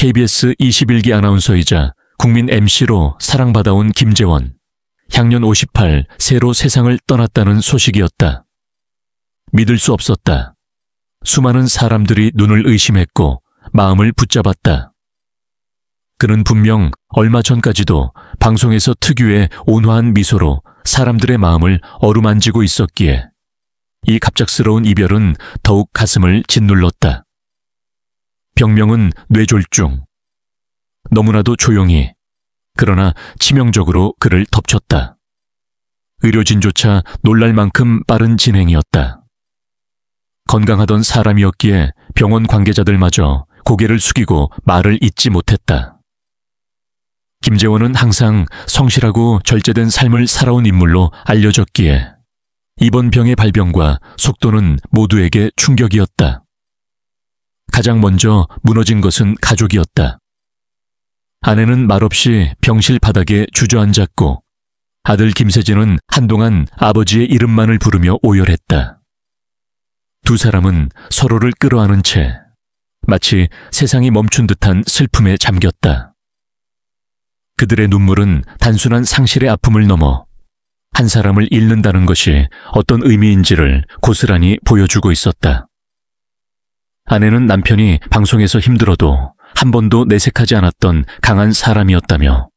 KBS 21기 아나운서이자 국민 MC로 사랑받아온 김재원. 향년 58, 새로 세상을 떠났다는 소식이었다. 믿을 수 없었다. 수많은 사람들이 눈을 의심했고 마음을 붙잡았다. 그는 분명 얼마 전까지도 방송에서 특유의 온화한 미소로 사람들의 마음을 어루만지고 있었기에 이 갑작스러운 이별은 더욱 가슴을 짓눌렀다. 병명은 뇌졸중. 너무나도 조용히, 그러나 치명적으로 그를 덮쳤다. 의료진조차 놀랄 만큼 빠른 진행이었다. 건강하던 사람이었기에 병원 관계자들마저 고개를 숙이고 말을 잇지 못했다. 김재원은 항상 성실하고 절제된 삶을 살아온 인물로 알려졌기에 이번 병의 발병과 속도는 모두에게 충격이었다. 가장 먼저 무너진 것은 가족이었다. 아내는 말없이 병실 바닥에 주저앉았고 아들 김세진은 한동안 아버지의 이름만을 부르며 오열했다. 두 사람은 서로를 끌어안은 채 마치 세상이 멈춘 듯한 슬픔에 잠겼다. 그들의 눈물은 단순한 상실의 아픔을 넘어 한 사람을 잃는다는 것이 어떤 의미인지를 고스란히 보여주고 있었다. 아내는 남편이 방송에서 힘들어도 한 번도 내색하지 않았던 강한 사람이었다며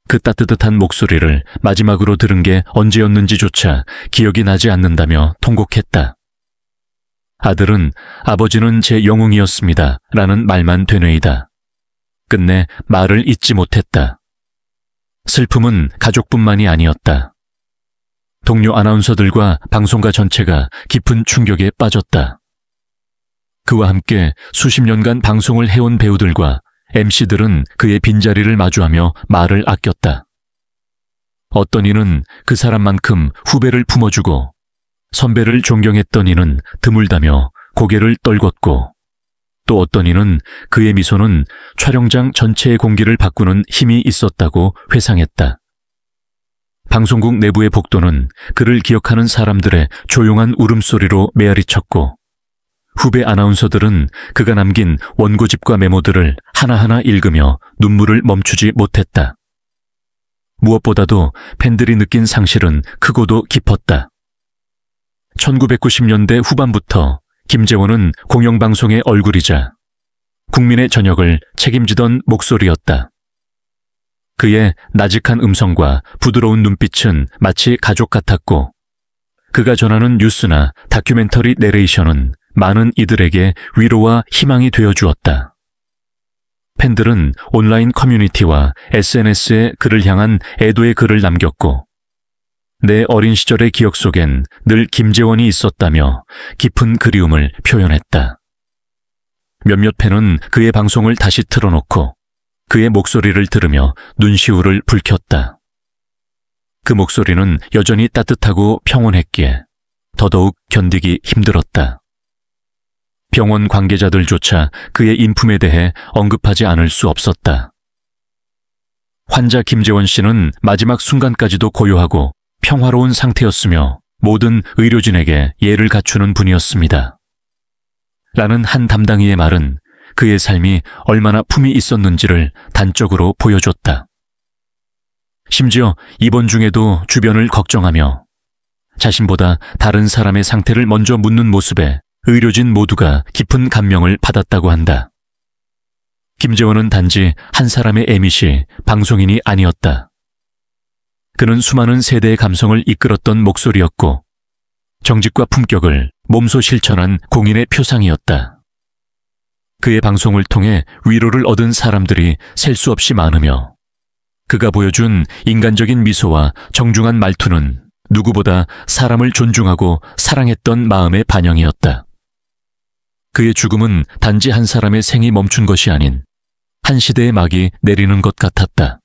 그 따뜻한 목소리를 마지막으로 들은 게 언제였는지조차 기억이 나지 않는다며 통곡했다. 아들은 아버지는 제 영웅이었습니다 라는 말만 되뇌이다. 끝내 말을 잇지 못했다. 슬픔은 가족뿐만이 아니었다. 동료 아나운서들과 방송가 전체가 깊은 충격에 빠졌다. 그와 함께 수십 년간 방송을 해온 배우들과 MC들은 그의 빈자리를 마주하며 말을 아꼈다. 어떤 이는 그 사람만큼 후배를 품어주고 선배를 존경했던 이는 드물다며 고개를 떨궜고 또 어떤 이는 그의 미소는 촬영장 전체의 공기를 바꾸는 힘이 있었다고 회상했다. 방송국 내부의 복도는 그를 기억하는 사람들의 조용한 울음소리로 메아리쳤고 후배 아나운서들은 그가 남긴 원고집과 메모들을 하나하나 읽으며 눈물을 멈추지 못했다. 무엇보다도 팬들이 느낀 상실은 크고도 깊었다. 1990년대 후반부터 김재원은 공영방송의 얼굴이자 국민의 저녁을 책임지던 목소리였다. 그의 나직한 음성과 부드러운 눈빛은 마치 가족 같았고 그가 전하는 뉴스나 다큐멘터리 내레이션은 많은 이들에게 위로와 희망이 되어주었다. 팬들은 온라인 커뮤니티와 SNS에 그를 향한 애도의 글을 남겼고 내 어린 시절의 기억 속엔 늘 김재원이 있었다며 깊은 그리움을 표현했다. 몇몇 팬은 그의 방송을 다시 틀어놓고 그의 목소리를 들으며 눈시울을 붉혔다. 그 목소리는 여전히 따뜻하고 평온했기에 더더욱 견디기 힘들었다. 병원 관계자들조차 그의 인품에 대해 언급하지 않을 수 없었다. 환자 김재원 씨는 마지막 순간까지도 고요하고 평화로운 상태였으며 모든 의료진에게 예를 갖추는 분이었습니다. 라는 한 담당이의 말은 그의 삶이 얼마나 품이 있었는지를 단적으로 보여줬다. 심지어 입원 중에도 주변을 걱정하며 자신보다 다른 사람의 상태를 먼저 묻는 모습에 의료진 모두가 깊은 감명을 받았다고 한다. 김재원은 단지 한 사람의 에밋이 방송인이 아니었다. 그는 수많은 세대의 감성을 이끌었던 목소리였고 정직과 품격을 몸소 실천한 공인의 표상이었다. 그의 방송을 통해 위로를 얻은 사람들이 셀 수 없이 많으며 그가 보여준 인간적인 미소와 정중한 말투는 누구보다 사람을 존중하고 사랑했던 마음의 반영이었다. 그의 죽음은 단지 한 사람의 생이 멈춘 것이 아닌 한 시대의 막이 내리는 것 같았다.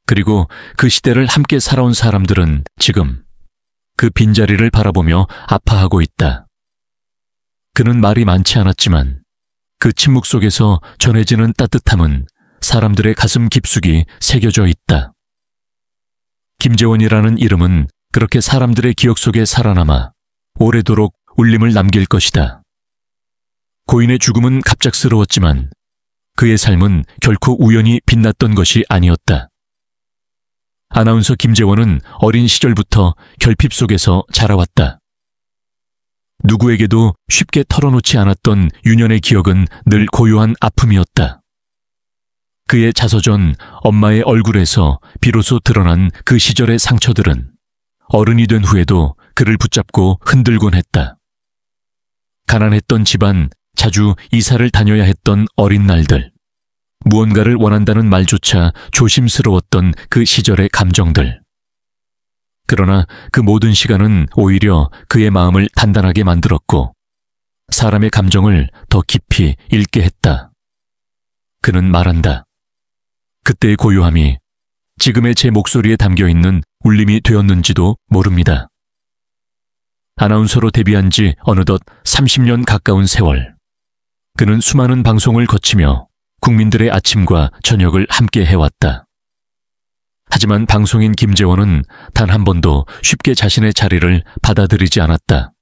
그리고 그 시대를 함께 살아온 사람들은 지금 그 빈자리를 바라보며 아파하고 있다. 그는 말이 많지 않았지만 그 침묵 속에서 전해지는 따뜻함은 사람들의 가슴 깊숙이 새겨져 있다. 김재원이라는 이름은 그렇게 사람들의 기억 속에 살아남아 오래도록 울림을 남길 것이다. 고인의 죽음은 갑작스러웠지만 그의 삶은 결코 우연히 빛났던 것이 아니었다. 아나운서 김재원은 어린 시절부터 결핍 속에서 자라왔다. 누구에게도 쉽게 털어놓지 않았던 유년의 기억은 늘 고요한 아픔이었다. 그의 자서전 엄마의 얼굴에서 비로소 드러난 그 시절의 상처들은 어른이 된 후에도 그를 붙잡고 흔들곤 했다. 가난했던 집안, 자주 이사를 다녀야 했던 어린 날들, 무언가를 원한다는 말조차 조심스러웠던 그 시절의 감정들. 그러나 그 모든 시간은 오히려 그의 마음을 단단하게 만들었고 사람의 감정을 더 깊이 읽게 했다. 그는 말한다. 그때의 고요함이 지금의 제 목소리에 담겨있는 울림이 되었는지도 모릅니다. 아나운서로 데뷔한 지 어느덧 30년 가까운 세월. 그는 수많은 방송을 거치며 국민들의 아침과 저녁을 함께 해왔다. 하지만 방송인 김재원은 단 한 번도 쉽게 자신의 자리를 받아들이지 않았다.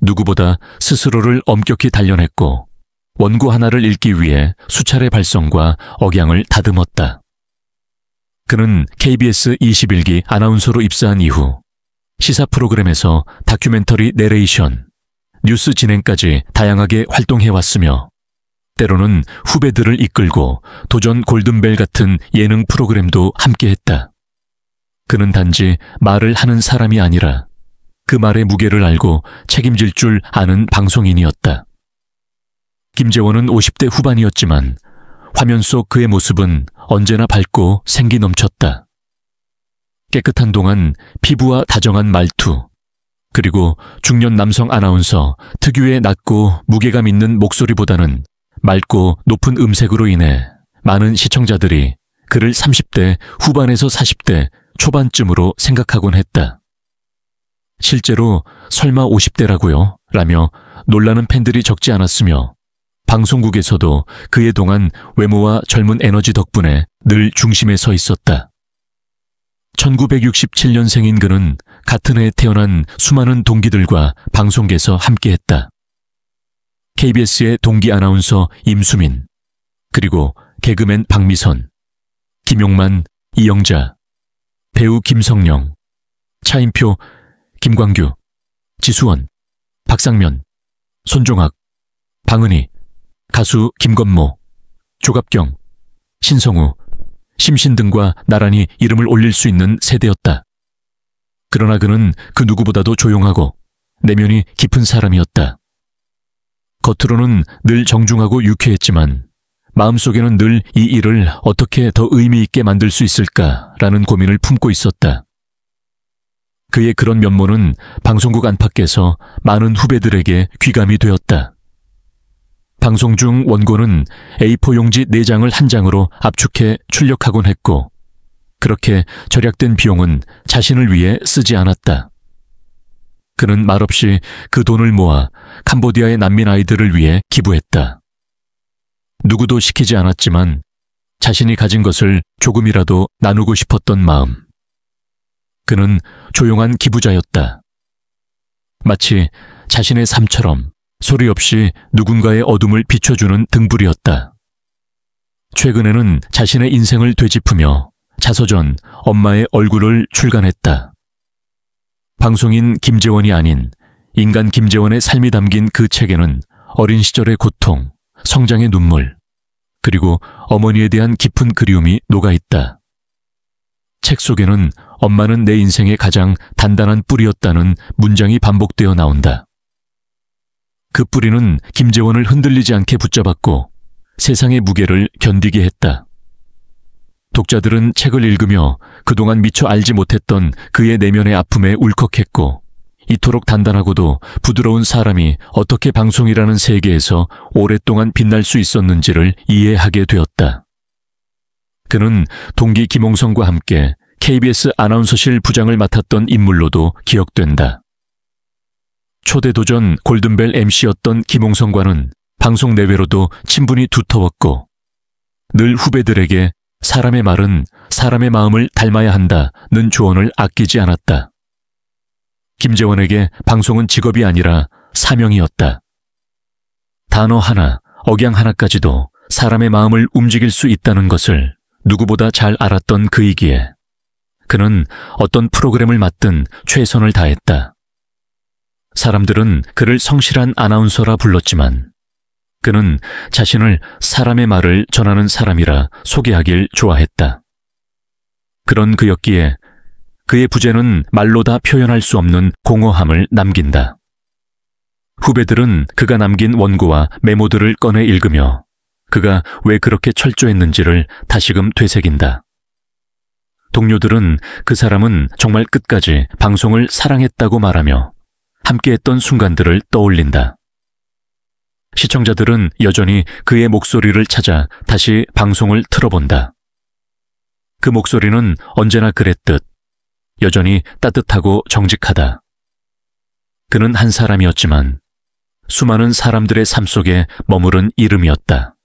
누구보다 스스로를 엄격히 단련했고 원고 하나를 읽기 위해 수차례 발성과 억양을 다듬었다. 그는 KBS 21기 아나운서로 입사한 이후 시사 프로그램에서 다큐멘터리 내레이션, 뉴스 진행까지 다양하게 활동해왔으며 때로는 후배들을 이끌고 도전 골든벨 같은 예능 프로그램도 함께했다. 그는 단지 말을 하는 사람이 아니라 그 말의 무게를 알고 책임질 줄 아는 방송인이었다. 김재원은 50대 후반이었지만 화면 속 그의 모습은 언제나 밝고 생기 넘쳤다. 깨끗한 동안 피부와 다정한 말투, 그리고 중년 남성 아나운서 특유의 낮고 무게감 있는 목소리보다는 맑고 높은 음색으로 인해 많은 시청자들이 그를 30대 후반에서 40대 초반쯤으로 생각하곤 했다. 실제로 설마 50대라고요? 라며 놀라는 팬들이 적지 않았으며 방송국에서도 그의 동안 외모와 젊은 에너지 덕분에 늘 중심에 서 있었다. 1967년생인 그는 같은 해에 태어난 수많은 동기들과 방송계에서 함께했다. KBS의 동기 아나운서 임수민, 그리고 개그맨 박미선, 김용만, 이영자, 배우 김성령, 차인표, 김광규, 지수원, 박상면, 손종학, 방은희, 가수 김건모, 조갑경, 신성우, 심신 등과 나란히 이름을 올릴 수 있는 세대였다. 그러나 그는 그 누구보다도 조용하고 내면이 깊은 사람이었다. 겉으로는 늘 정중하고 유쾌했지만 마음속에는 늘 이 일을 어떻게 더 의미 있게 만들 수 있을까라는 고민을 품고 있었다. 그의 그런 면모는 방송국 안팎에서 많은 후배들에게 귀감이 되었다. 방송 중 원고는 A4 용지 4장을 한 장으로 압축해 출력하곤 했고 그렇게 절약된 비용은 자신을 위해 쓰지 않았다. 그는 말없이 그 돈을 모아 캄보디아의 난민 아이들을 위해 기부했다. 누구도 시키지 않았지만 자신이 가진 것을 조금이라도 나누고 싶었던 마음. 그는 조용한 기부자였다. 마치 자신의 삶처럼 소리 없이 누군가의 어둠을 비춰주는 등불이었다. 최근에는 자신의 인생을 되짚으며 자서전 엄마의 얼굴을 출간했다. 방송인 김재원이 아닌 인간 김재원의 삶이 담긴 그 책에는 어린 시절의 고통, 성장의 눈물, 그리고 어머니에 대한 깊은 그리움이 녹아있다. 책 속에는 엄마는 내 인생의 가장 단단한 뿌리였다는 문장이 반복되어 나온다. 그 뿌리는 김재원을 흔들리지 않게 붙잡았고 세상의 무게를 견디게 했다. 독자들은 책을 읽으며 그동안 미처 알지 못했던 그의 내면의 아픔에 울컥했고 이토록 단단하고도 부드러운 사람이 어떻게 방송이라는 세계에서 오랫동안 빛날 수 있었는지를 이해하게 되었다. 그는 동기 김홍성과 함께 KBS 아나운서실 부장을 맡았던 인물로도 기억된다. 초대 도전 골든벨 MC였던 김홍성과는 방송 내외로도 친분이 두터웠고 늘 후배들에게 사람의 말은 사람의 마음을 닮아야 한다는 조언을 아끼지 않았다. 김재원에게 방송은 직업이 아니라 사명이었다. 단어 하나, 억양 하나까지도 사람의 마음을 움직일 수 있다는 것을 누구보다 잘 알았던 그이기에 그는 어떤 프로그램을 맡든 최선을 다했다. 사람들은 그를 성실한 아나운서라 불렀지만 그는 자신을 사람의 말을 전하는 사람이라 소개하길 좋아했다. 그런 그였기에 그의 부재는 말로 다 표현할 수 없는 공허함을 남긴다. 후배들은 그가 남긴 원고와 메모들을 꺼내 읽으며 그가 왜 그렇게 철저했는지를 다시금 되새긴다. 동료들은 그 사람은 정말 끝까지 방송을 사랑했다고 말하며 함께했던 순간들을 떠올린다. 시청자들은 여전히 그의 목소리를 찾아 다시 방송을 틀어본다. 그 목소리는 언제나 그랬듯 여전히 따뜻하고 정직하다. 그는 한 사람이었지만 수많은 사람들의 삶 속에 머무른 이름이었다.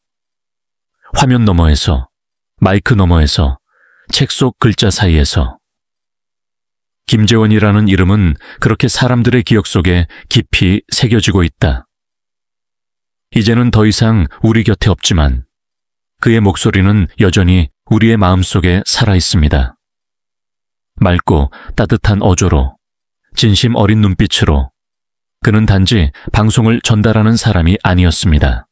화면 너머에서, 마이크 너머에서, 책 속 글자 사이에서. 김재원이라는 이름은 그렇게 사람들의 기억 속에 깊이 새겨지고 있다. 이제는 더 이상 우리 곁에 없지만 그의 목소리는 여전히 우리의 마음속에 살아 있습니다. 맑고 따뜻한 어조로, 진심 어린 눈빛으로 그는 단지 방송을 전달하는 사람이 아니었습니다.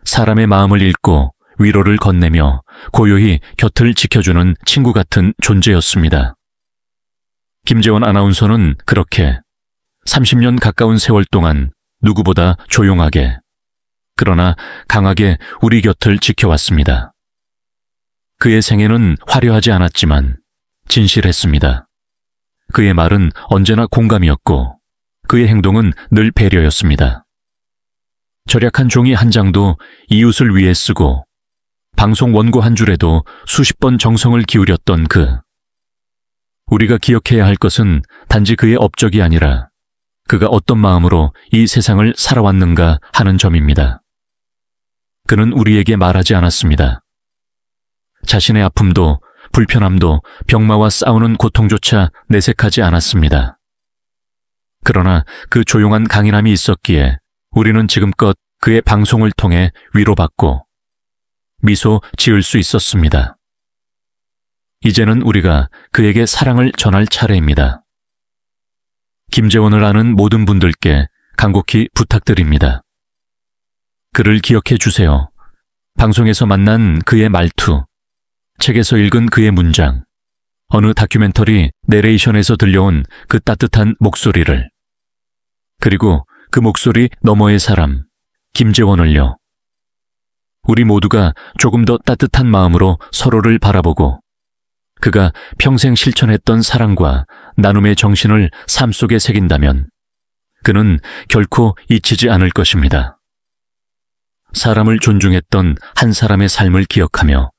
사람의 마음을 읽고 위로를 건네며 고요히 곁을 지켜주는 친구 같은 존재였습니다. 김재원 아나운서는 그렇게 30년 가까운 세월 동안 누구보다 조용하게, 그러나 강하게 우리 곁을 지켜왔습니다. 그의 생애는 화려하지 않았지만 진실했습니다. 그의 말은 언제나 공감이었고 그의 행동은 늘 배려였습니다. 절약한 종이 한 장도 이웃을 위해 쓰고 방송 원고 한 줄에도 수십 번 정성을 기울였던 그. 우리가 기억해야 할 것은 단지 그의 업적이 아니라 그가 어떤 마음으로 이 세상을 살아왔는가 하는 점입니다. 그는 우리에게 말하지 않았습니다. 자신의 아픔도 불편함도 병마와 싸우는 고통조차 내색하지 않았습니다. 그러나 그 조용한 강인함이 있었기에 우리는 지금껏 그의 방송을 통해 위로받고 미소 지을 수 있었습니다. 이제는 우리가 그에게 사랑을 전할 차례입니다. 김재원을 아는 모든 분들께 간곡히 부탁드립니다. 그를 기억해 주세요. 방송에서 만난 그의 말투, 책에서 읽은 그의 문장, 어느 다큐멘터리 내레이션에서 들려온 그 따뜻한 목소리를, 그리고 그 목소리 너머의 사람, 김재원을요. 우리 모두가 조금 더 따뜻한 마음으로 서로를 바라보고 그가 평생 실천했던 사랑과 나눔의 정신을 삶 속에 새긴다면 그는 결코 잊히지 않을 것입니다. 사람을 존중했던 한 사람의 삶을 기억하며